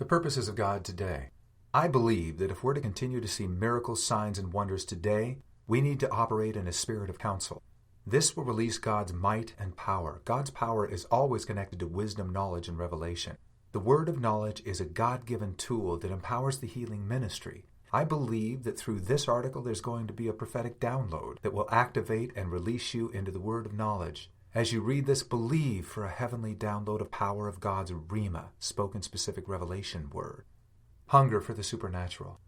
The purposes of God today. I believe that if we're to continue to see miracles, signs, and wonders today, we need to operate in a spirit of counsel. This will release God's might and power. God's power is always connected to wisdom, knowledge, and revelation. The word of knowledge is a God-given tool that empowers the healing ministry. I believe that through this article there's going to be a prophetic download that will activate and release you into the word of knowledge. As you read this, believe for a heavenly download of power of God's Rhema, spoken specific revelation word. Hunger for the supernatural.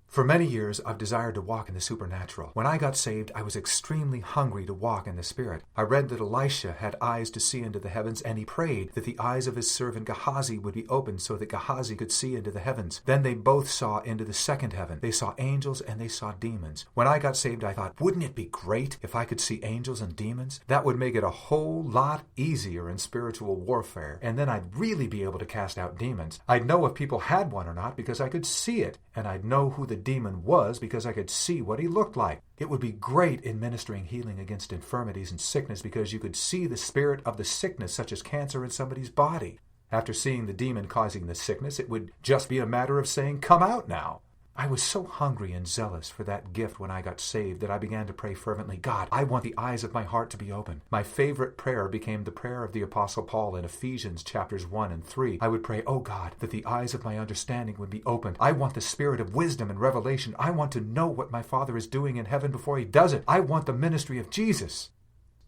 For many years, I've desired to walk in the supernatural. When I got saved, I was extremely hungry to walk in the Spirit. I read that Elisha had eyes to see into the heavens, and he prayed that the eyes of his servant Gehazi would be opened so that Gehazi could see into the heavens. Then they both saw into the second heaven. They saw angels and they saw demons. When I got saved, I thought, wouldn't it be great if I could see angels and demons? That would make it a whole lot easier in spiritual warfare, and then I'd really be able to cast out demons. I'd know if people had one or not because I could see it, and I'd know who the demon was because I could see what he looked like. It would be great in ministering healing against infirmities and sickness because you could see the spirit of the sickness, such as cancer, in somebody's body. After seeing the demon causing the sickness, it would just be a matter of saying, "Come out now." I was so hungry and zealous for that gift when I got saved that I began to pray fervently, "God, I want the eyes of my heart to be open." My favorite prayer became the prayer of the Apostle Paul in Ephesians chapters 1 and 3. I would pray, "Oh God, that the eyes of my understanding would be opened. I want the spirit of wisdom and revelation. I want to know what my Father is doing in heaven before he does it. I want the ministry of Jesus."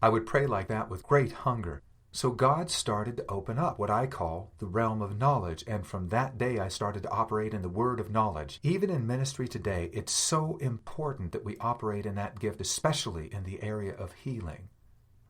I would pray like that with great hunger. So God started to open up what I call the realm of knowledge, and from that day I started to operate in the word of knowledge. Even in ministry today, it's so important that we operate in that gift, especially in the area of healing.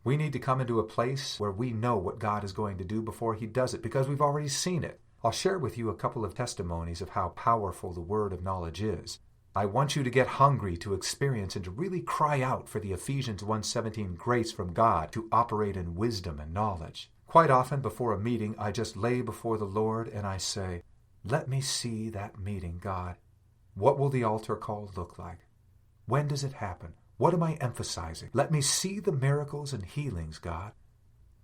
We need to come into a place where we know what God is going to do before he does it, because we've already seen it. I'll share with you a couple of testimonies of how powerful the word of knowledge is. I want you to get hungry to experience and to really cry out for the Ephesians 1:17 grace from God to operate in wisdom and knowledge. Quite often before a meeting, I just lay before the Lord and I say, "Let me see that meeting, God. What will the altar call look like? When does it happen? What am I emphasizing? Let me see the miracles and healings, God."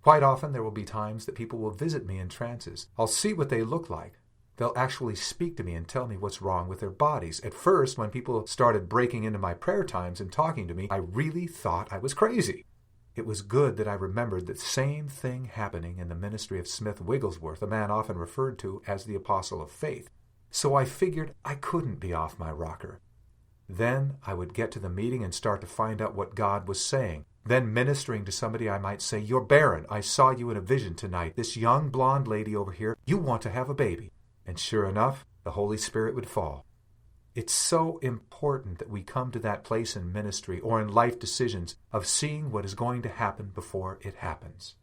Quite often there will be times that people will visit me in trances. I'll see what they look like. They'll actually speak to me and tell me what's wrong with their bodies. At first, when people started breaking into my prayer times and talking to me, I really thought I was crazy. It was good that I remembered the same thing happening in the ministry of Smith Wigglesworth, a man often referred to as the Apostle of Faith. So I figured I couldn't be off my rocker. Then I would get to the meeting and start to find out what God was saying. Then ministering to somebody, I might say, "You're barren. I saw you in a vision tonight. This young blonde lady over here, you want to have a baby." And sure enough, the Holy Spirit would fall. It's so important that we come to that place in ministry or in life decisions of seeing what is going to happen before it happens.